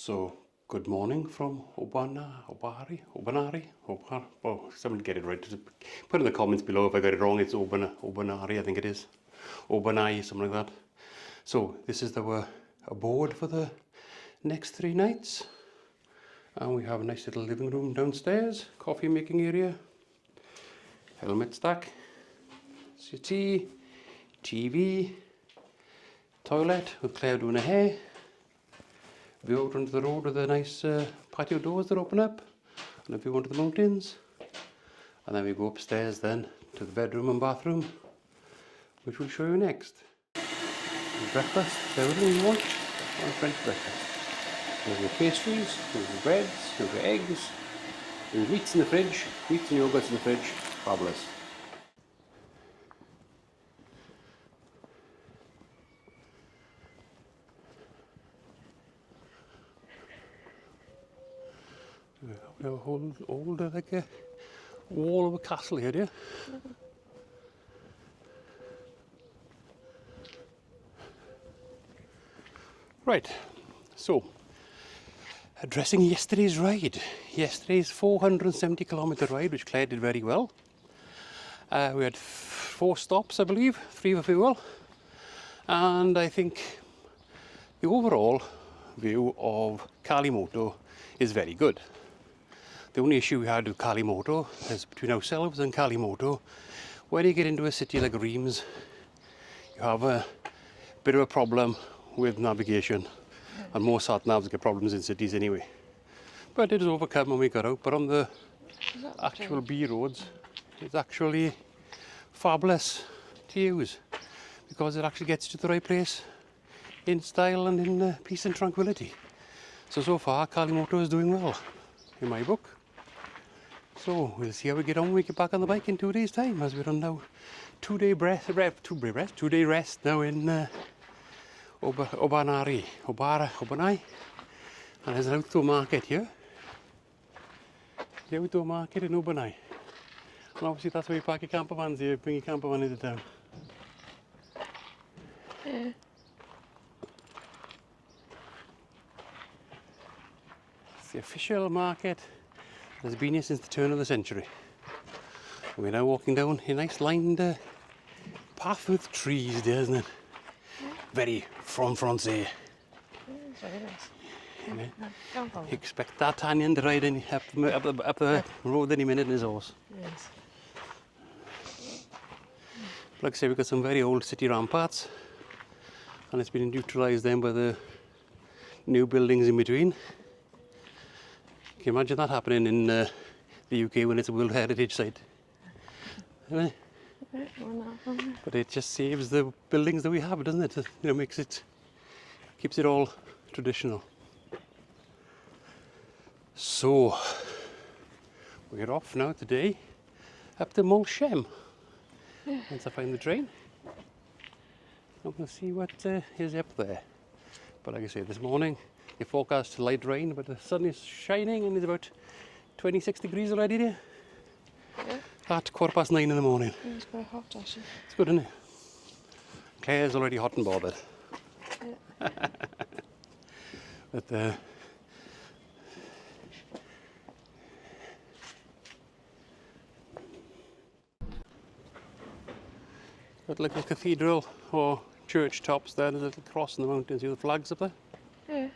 So, good morning from Obanari. Oh, someone get it right. Just put in the comments below if I got it wrong. It's Obanari, I think it is. Obanai, something like that. So, this is our abode for the next 3 nights. And we have a nice little living room downstairs, coffee making area, helmet stack, settee, TV, toilet with Claire doing her hair, view out onto the road with the nice patio doors that open up, and a view onto the mountains. And then we go upstairs then to the bedroom and bathroom, which we'll show you next. Breakfast, everything you want on French breakfast. There's your pastries, there's your breads, there's your eggs, there's meats in the fridge, meats and yogurts in the fridge, fabulous. We have a whole old like a wall of a castle here, do you? Right, so addressing yesterday's ride. Yesterday's 470-kilometre ride, which Claire did very well. We had 4 stops, I believe, 3 for fuel, and I think the overall view of Kalimoto is very good. The only issue we had with Kalimoto is between ourselves and Kalimoto. When you get into a city like Reims, you have a bit of a problem with navigation, and most sat-navs get problems in cities anyway. But it is overcome when we got out. But on the actual B roads, it's actually fabulous to use because it actually gets you to the right place in style and in peace and tranquility. So far, Kalimoto is doing well in my book. So we'll see how we get on when we get back on the bike in 2 days' time, as we're on now 2-day rest now in Obanai, and there's an outdoor market here. The outdoor market in Obanai. And obviously that's where you park your camper vans here, bring your camper van into town. Yeah. It's the official market. It's been here since the turn of the century. And we're now walking down a nice lined path with trees there, isn't it? Very français. It's very nice. Yeah. Expect D'Artagnan to ride up the road any minute in his horse. Yes. Like I say, we've got some very old city ramparts, and it's been neutralised then by the new buildings in between. Can you imagine that happening in the UK when it's a World Heritage Site? Anyway, but it just saves the buildings that we have, doesn't it? You know, keeps it all traditional. So we're off now today up to Mosheim. Once I find the train, I'm going to see what is up there. But like I say, this morning they forecast light rain, but the sun is shining and it's about 26 degrees already there. Yeah. At 9:15 in the morning. Yeah, it's quite hot actually. It's good, isn't it? Claire's already hot and bothered. Yeah. But got like a cathedral or church tops there, there's a little cross in the mountains, see the flags up there? Yeah.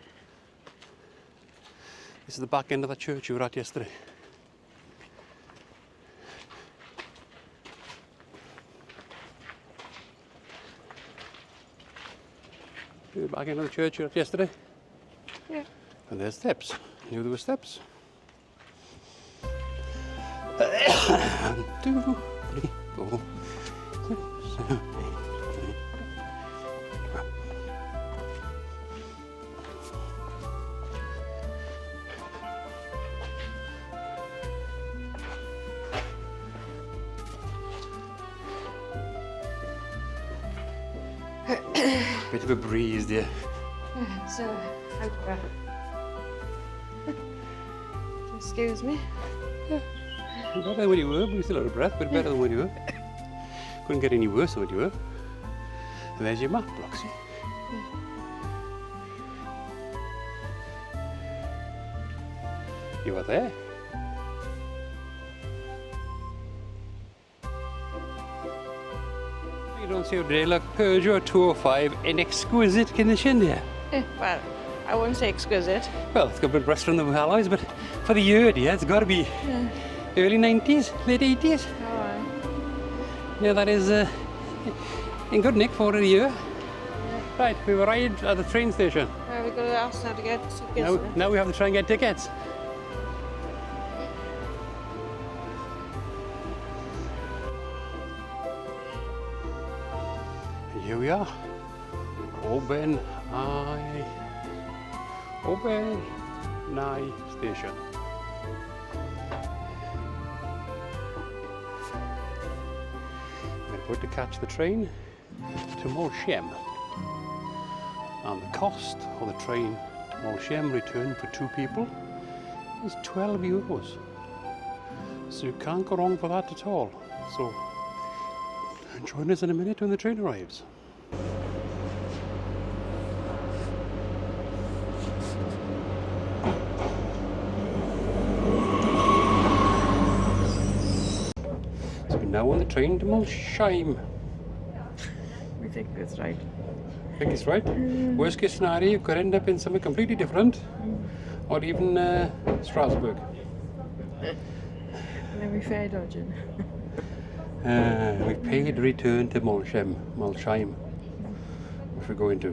This is the back end of that church you were at yesterday. The back end of the church you were at yesterday? Yeah. And there's steps. Knew there were steps. 1, 2, 3, 4, 6, 7, 8. Bit of a breeze there. Yeah, so out breath. Excuse me. Yeah. Better than when you were, but you're still out of breath, but better than when you were. Couldn't get any worse than when you were. And there's your map block, see? You are there. You don't see how they look. Peugeot 205 in exquisite condition here. Well, I wouldn't say exquisite. Well, it's got a bit of rust on the alloys, but for the year, yeah, it's got to be early 90s, late 80s. Alright. Yeah, that is in good nick for the year. Right, we've arrived at the train station. We've got to ask now to get tickets. Now we have to try and get tickets. And here we are. Oben Station. We're going to catch the train to Mosheim. And the cost of the train to Mosheim return for 2 people is €12. So you can't go wrong for that at all. So join us in a minute when the train arrives. So we're now on the train to Mosheim. We think that's right. I think it's right. Worst case scenario, you could end up in something completely different, or even Strasbourg. And then we fare dodging. We paid return to Mosheim, which we're going to.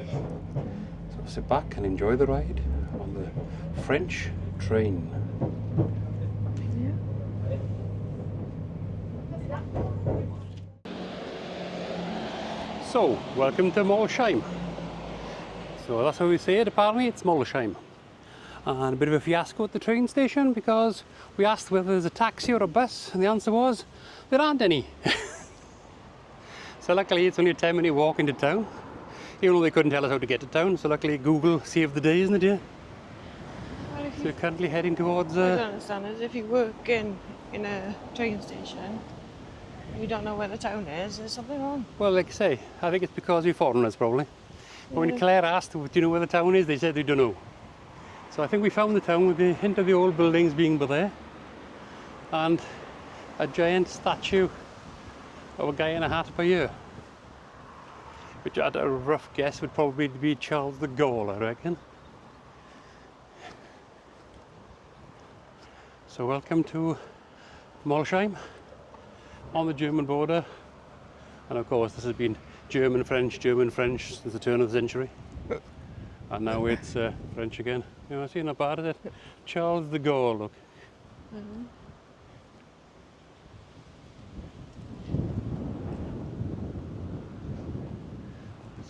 So sit back and enjoy the ride on the French train. So, welcome to Mosheim. So that's how we say it, apparently it's Mosheim. And a bit of a fiasco at the train station because we asked whether there's a taxi or a bus and the answer was there aren't any. So luckily it's only a 10-minute walk into town, even though they couldn't tell us how to get to town, so luckily Google saved the day, isn't it, dear? Well, So we're currently heading towards... I don't understand is if you work in a train station, you don't know where the town is, there's something wrong. Well, like I say, I think it's because we're foreigners probably. But when Claire asked, do you know where the town is, they said they don't know. So I think we found the town with the hint of the old buildings being there. And a giant statue of a guy in a hat per year. Which at a rough guess would probably be Charles de Gaulle, I reckon. So welcome to Mosheim on the German border. And of course this has been German-French since the turn of the century. And now it's French again. You know, see, not bad, is it? Charles de Gaulle, look.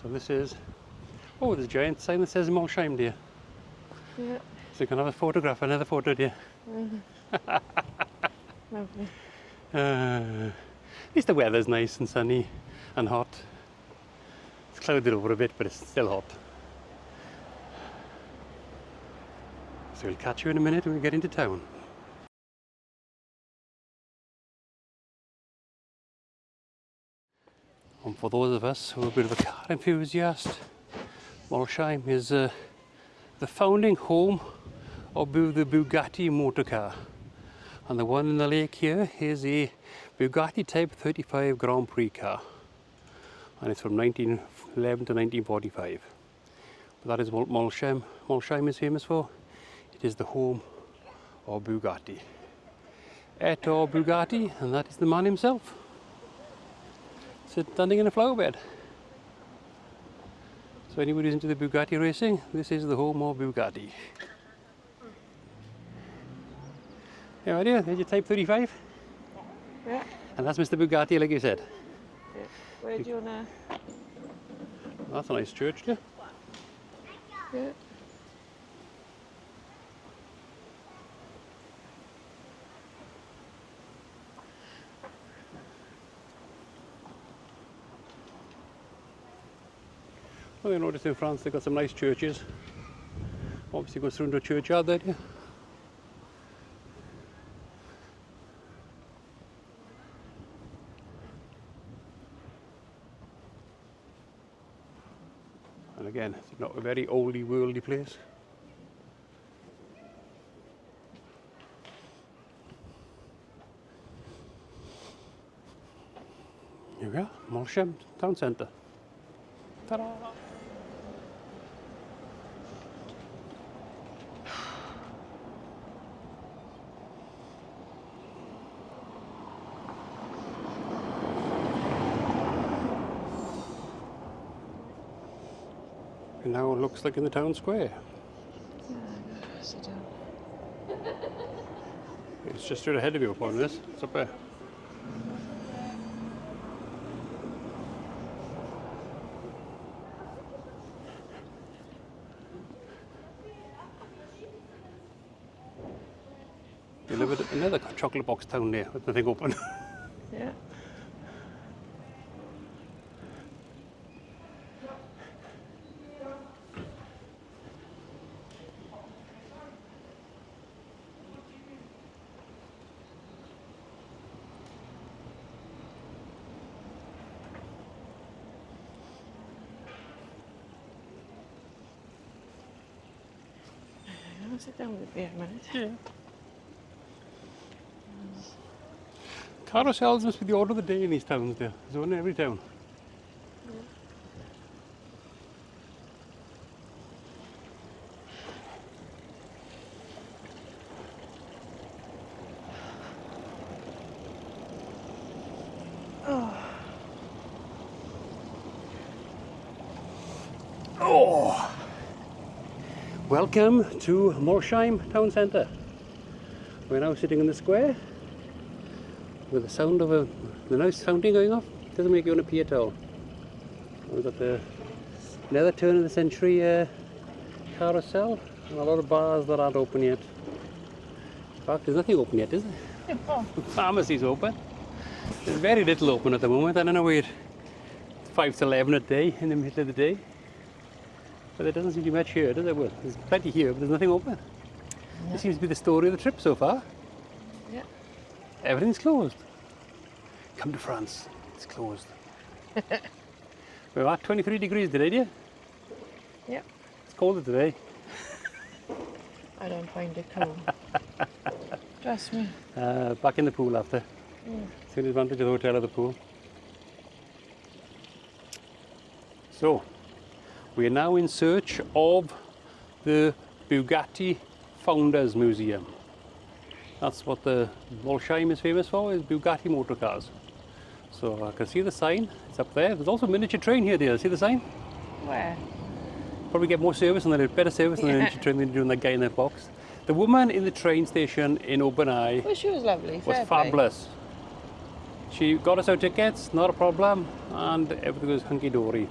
So this is... Oh, there's a giant sign that says Mosheim, dear. Yeah. So you can have a photograph, another photo, dear. Lovely. At least the weather's nice and sunny and hot. It's clouded over a bit, but it's still hot. So we'll catch you in a minute when we get into town. And for those of us who are a bit of a car enthusiast, Mosheim is the founding home of the Bugatti motor car. And the one in the lake here is a Bugatti Type 35 Grand Prix car. And it's from 1911 to 1945. But that is what Mosheim is famous for. It is the home of Bugatti. Ettore Bugatti, and that is the man himself. Standing in a flower bed. So anybody who's into the Bugatti racing, this is the home of Bugatti. Yeah, idea, there's your Type 35. Yeah. And that's Mr. Bugatti, like you said. Yeah. Where do you wanna? That's a nice church, yeah. Yeah. Well, you notice in France they've got some nice churches. Obviously goes through into a churchyard there, yeah. And again, it's not a very oldie worldy place. Here we are, Mosheim town centre. Ta-da! And now it looks like in the town square. Sit down. It's just straight ahead of you upon this. It's up there. You live at another chocolate box town there with nothing open. Yeah. I'll sit down with a beer a minute. Yeah. Carousels must be the order of the day in these towns there. There's one in every town. Oh! Welcome to Mosheim town centre. We're now sitting in the square with the sound of the nice fountain going off. Doesn't make you want to pee at all. We've got another turn of the century carousel and a lot of bars that aren't open yet. In fact, there's nothing open yet, is there? Oh. The pharmacy's open. There's very little open at the moment. I don't know where it's 5 to 11 a day in the middle of the day. But there doesn't seem to be much here, does there? Well, there's plenty here, but there's nothing open. No. This seems to be the story of the trip so far. Yeah. Everything's closed. Come to France. It's closed. We're at 23 degrees today, dear. Yep. It's colder today. I don't find it cool. Trust me. Back in the pool after. Taking advantage of the hotel or the pool. So, we are now in search of the Bugatti Founders Museum. That's what the Mosheim is famous for, is Bugatti motor cars. So I can see the sign, it's up there. There's also a miniature train here, dear. See the sign? Where? Probably get more service and better service than the miniature train than doing that guy in that box. The woman in the train station in Openeye Well, she was lovely. was Fair play. fabulous. She got us our tickets, not a problem, and everything was hunky-dory.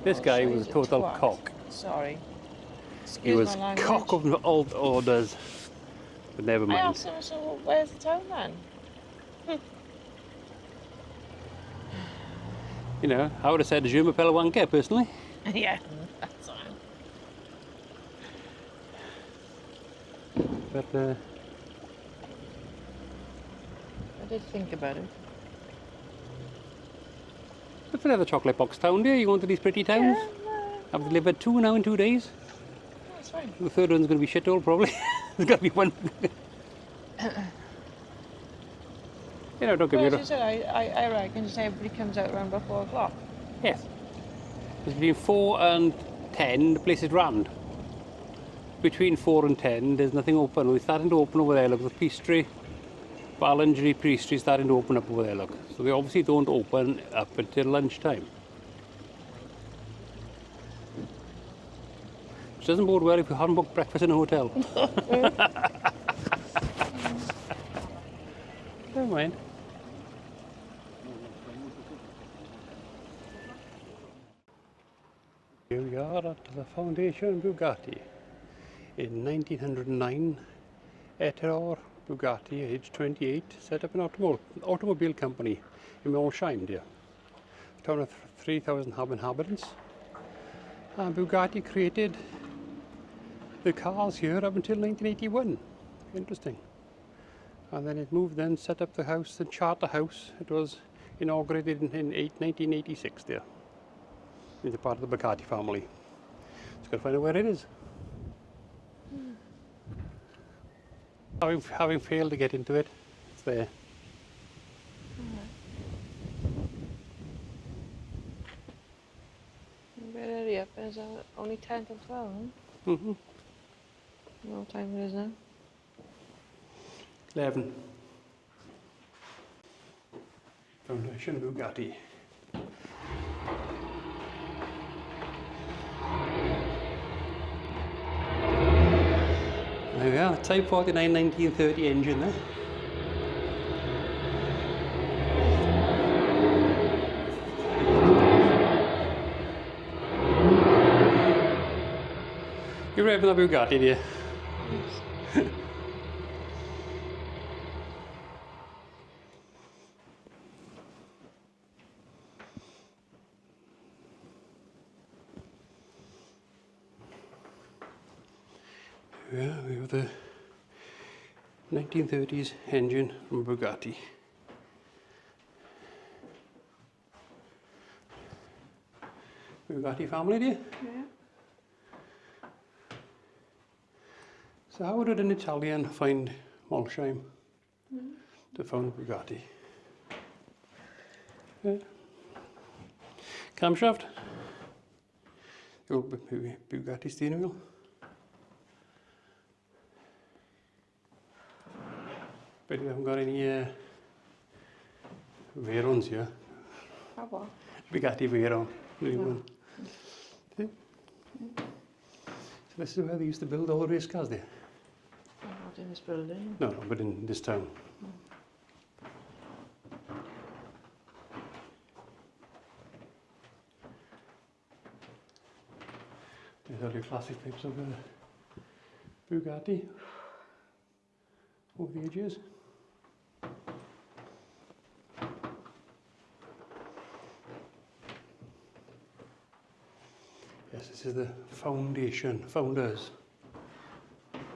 This guy So was he's a total twat. cock. Sorry. Excuse He was my language. cock of all orders. But never I mind. asked him, so where's the town then? You know, I would have said Je m'appelle Wanker personally. Yeah, that's fine. But I did think about it. it's another chocolate box town, dear. You go into these pretty towns. Yeah, no, I've delivered 2 now in 2 days. that's fine. The third one's going to be shithole probably. There's got to be one. You know, don't get Well, me as wrong. you said, I reckon just everybody comes out around about 4 o'clock. Yes. It's between 4 and 10, the place is rammed. Between 4 and 10, there's nothing open. We're starting to open over there. Look, the pastry, Ballingery Pastry starting to open up over there, look. So they obviously don't open up until lunchtime. Which doesn't bode well if you haven't booked breakfast in a hotel. Never mind. Here we are at the Foundation Bugatti. In 1909, Ettore Bugatti, aged 28, set up an automobile company in Mosheim, dear. A town of 3,000 inhabitants. And Bugatti created the cars here up until 1981. Interesting. And then it moved, then set up the house, the charter house. It was inaugurated in 1986 there. It's a part of the Bugatti family. Just got to find out where it is. Having failed to get into it, it's there. hurry up. It's only 10 till 12. Mm-hmm. No time it is now. 11. Foundation Bugatti. There we are, Type 49 1930 engine there. You're revving the Bugatti, do you? Yes. Yeah, we have the 1930s engine from Bugatti. Bugatti family, do you? Yeah. So how did an Italian find Mosheim to found Bugatti? Yeah. Camshaft. The old Bugatti steering wheel. But we haven't got any Veyrons here. How what? Bugatti Veyron. New one. See? So this is where they used to build all the race cars there. Oh, not in this building. No, but in this town. There's all your classic types of Bugatti over the ages. Yes, this is the founders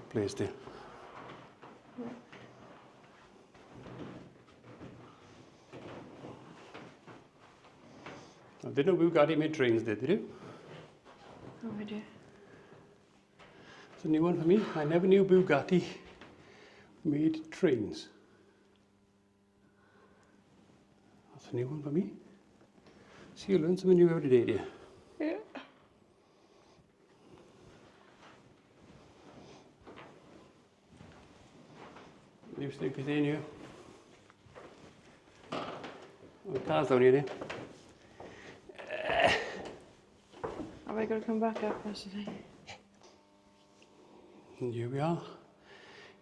place there. Now, did know Bugatti made trains, did you? No idea. It's a new one for me. I never knew Bugatti made trains. That's a new one for me. See, you learn something new every day, do you? Yeah. New stickers in here. Oh, the car's down here, Have I got to come back up yesterday? And here we are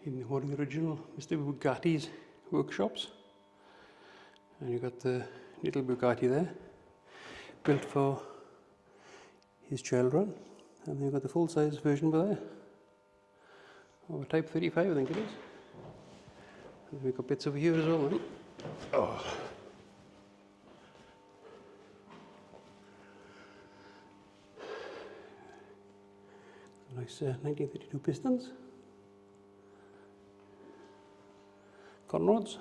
in one of the original Mr. Bugatti's workshops. And you've got the little Bugatti there, built for his children. And then you've got the full-size version over there. Or Type 35, I think it is. And we've got bits over here as well, then. Oh. Nice 1932 pistons. Conrods.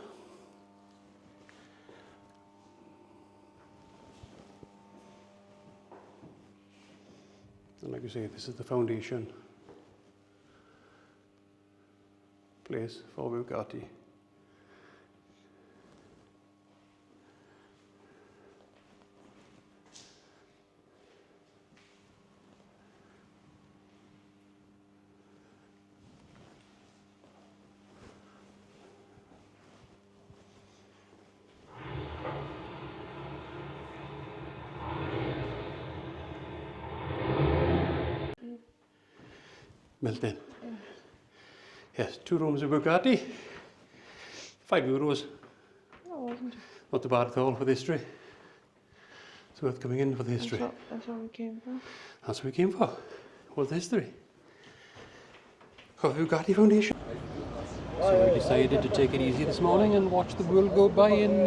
And like I say, this is the foundation place for Bugatti. Melted. Yeah. Yes, 2 rooms of Bugatti. €5. No, it wasn't. Not too bad at all for the history. It's worth coming in for the history. That's what we came for. That's what we came for. Was the history. Of the Bugatti Foundation. So we decided to take it easy this morning and watch the world go by in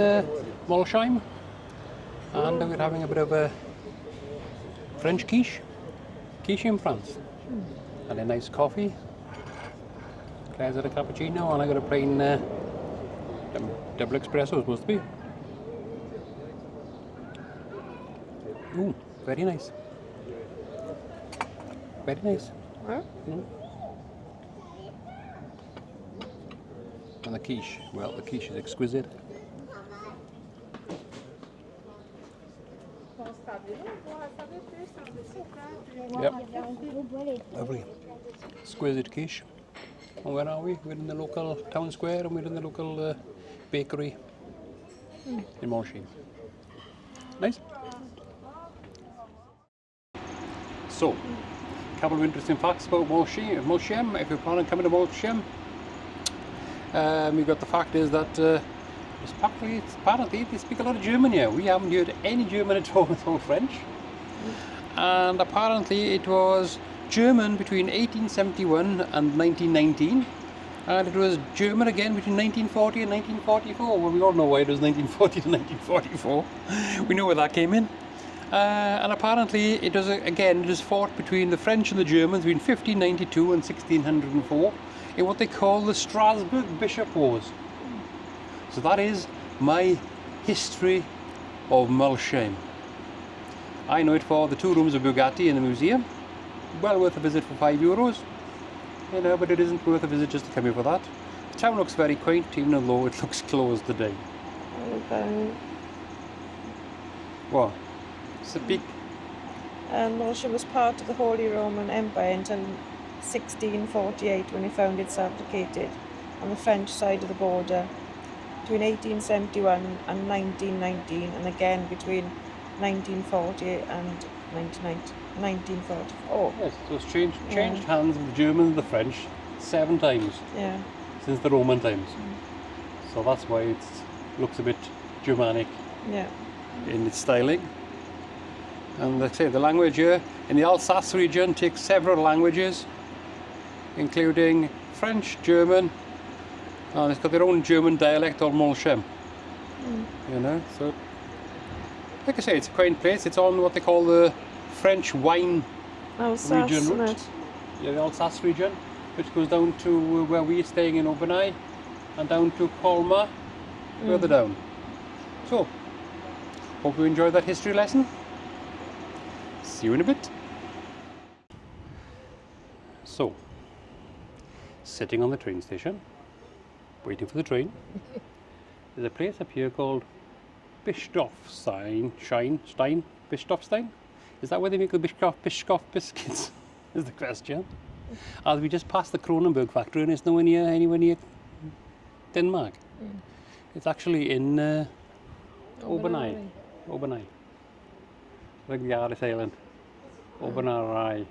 Mosheim. And we're having a bit of a French quiche. Quiche in France. And a nice coffee. Claire's had a cappuccino and I got a plain double espresso, supposed to be. Ooh, very nice. Very nice. Huh? Mm. And the quiche, well, the quiche is exquisite. Yep. Lovely. Exquisite quiche. And where are we? We're in the local town square and we're in the local bakery in Mosheim. Nice. So, a couple of interesting facts about Mosheim. If you're planning on coming to Mosheim, we've got the fact is that apparently they speak a lot of German here. We haven't heard any German at all, it's all French. And apparently it was German between 1871 and 1919. And it was German again between 1940 and 1944. Well, we all know why it was 1940 to 1944. We know where that came in. And apparently it was fought between the French and the Germans between 1592 and 1604 in what they call the Strasbourg Bishop Wars. So that is my history of Mosheim. I know it for the 2 rooms of Bugatti in the museum. Well worth a visit for €5. You know, but it isn't worth a visit just to come here for that. The town looks very quaint, even though it looks closed today. What? Speak. Mosheim was part of the Holy Roman Empire until 1648 when it found itself located on the French side of the border between 1871 and 1919 and again between 1940 and 1944. Yes, so it's changed hands with the Germans and the French 7 times since the Roman times. So that's why it looks a bit Germanic in its styling. And like I say, the language here in the Alsace region takes several languages, including French, German, and it's got their own German dialect or Mosheim. You know, so like I say, it's a quaint place. It's on what they call the French wine Alsace, region route. Yeah, the Alsace region, which goes down to where we're staying in Aubenay and down to Colmar, further down. So, hope you enjoyed that history lesson. See you in a bit. So, sitting on the train station, waiting for the train. There's a place up here called Bischofstein. Is that where they make the Bischoff biscuits? Is the question. As we just passed the Kronenberg factory and it's anywhere near Denmark. It's actually in Aubenay. Like the Irish island. Aubenay.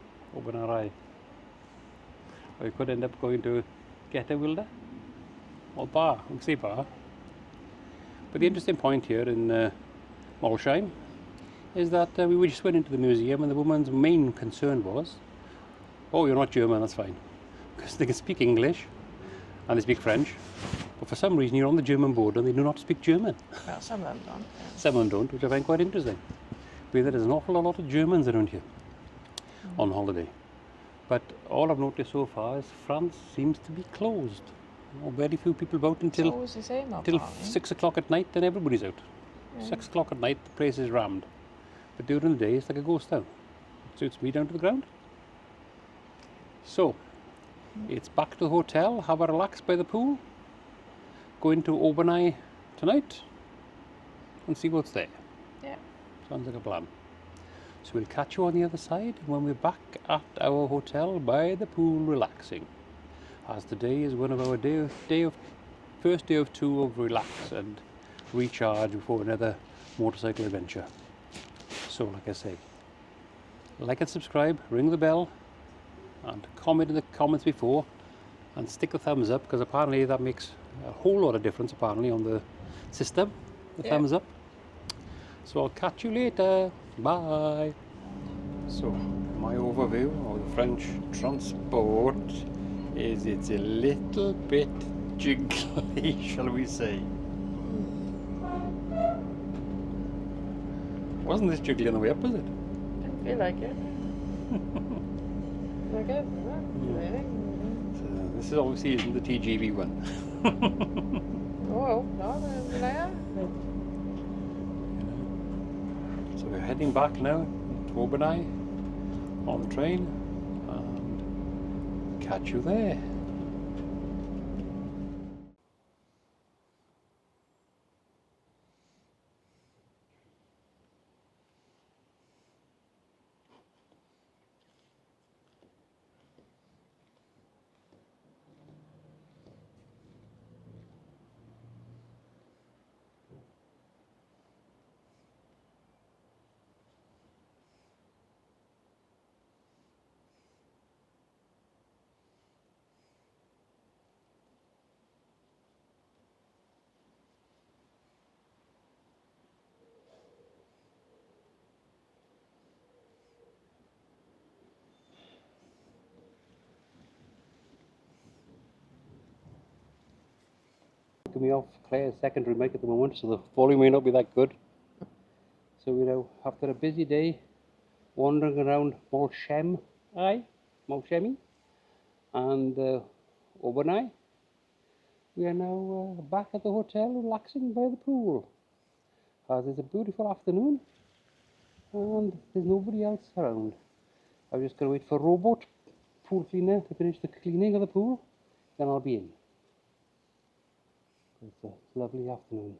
Or you could end up going to Getawilde or Bar, we can see Bar. But the interesting point here in Mosheim is that we just went into the museum and the woman's main concern was, oh, you're not German, that's fine. Because they can speak English and they speak French, but for some reason you're on the German border and they do not speak German. Well, some of them don't. Some of them don't, which I find quite interesting. But there's an awful lot of Germans around here on holiday. But all I've noticed so far is France seems to be closed. Very few people about until 6 o'clock at night, then everybody's out. 6 o'clock at night, the place is rammed. But during the day, it's like a ghost town. It suits me down to the ground. So, it's back to the hotel, have a relax by the pool, go into Aubenay tonight, and see what's there. Yeah. Sounds like a plan. So we'll catch you on the other side when we're back at our hotel by the pool relaxing. As today is one of our first day of 2 of relax and recharge before another motorcycle adventure. So like I say, like and subscribe, ring the bell and comment in the comments before and stick a thumbs up because apparently that makes a whole lot of difference apparently on the system, the thumbs up. So I'll catch you later. Bye. So my overview of the French transport is it's a little bit jiggly, shall we say. Wasn't this jiggly on the way up, was it? Didn't feel like it. Like it? Really? So this is obviously isn't the TGV one. Oh, no, there. So we're heading back now to Aubenay on the train and catch you there. coming off Claire's secondary mic at the moment, so the volume may not be that good. So you know, after a busy day, wandering around Mosheim, and overnight, we are now back at the hotel, relaxing by the pool. As it's a beautiful afternoon, and there's nobody else around. I'm just going to wait for a robot pool cleaner to finish the cleaning of the pool, then I'll be in. It's a lovely afternoon.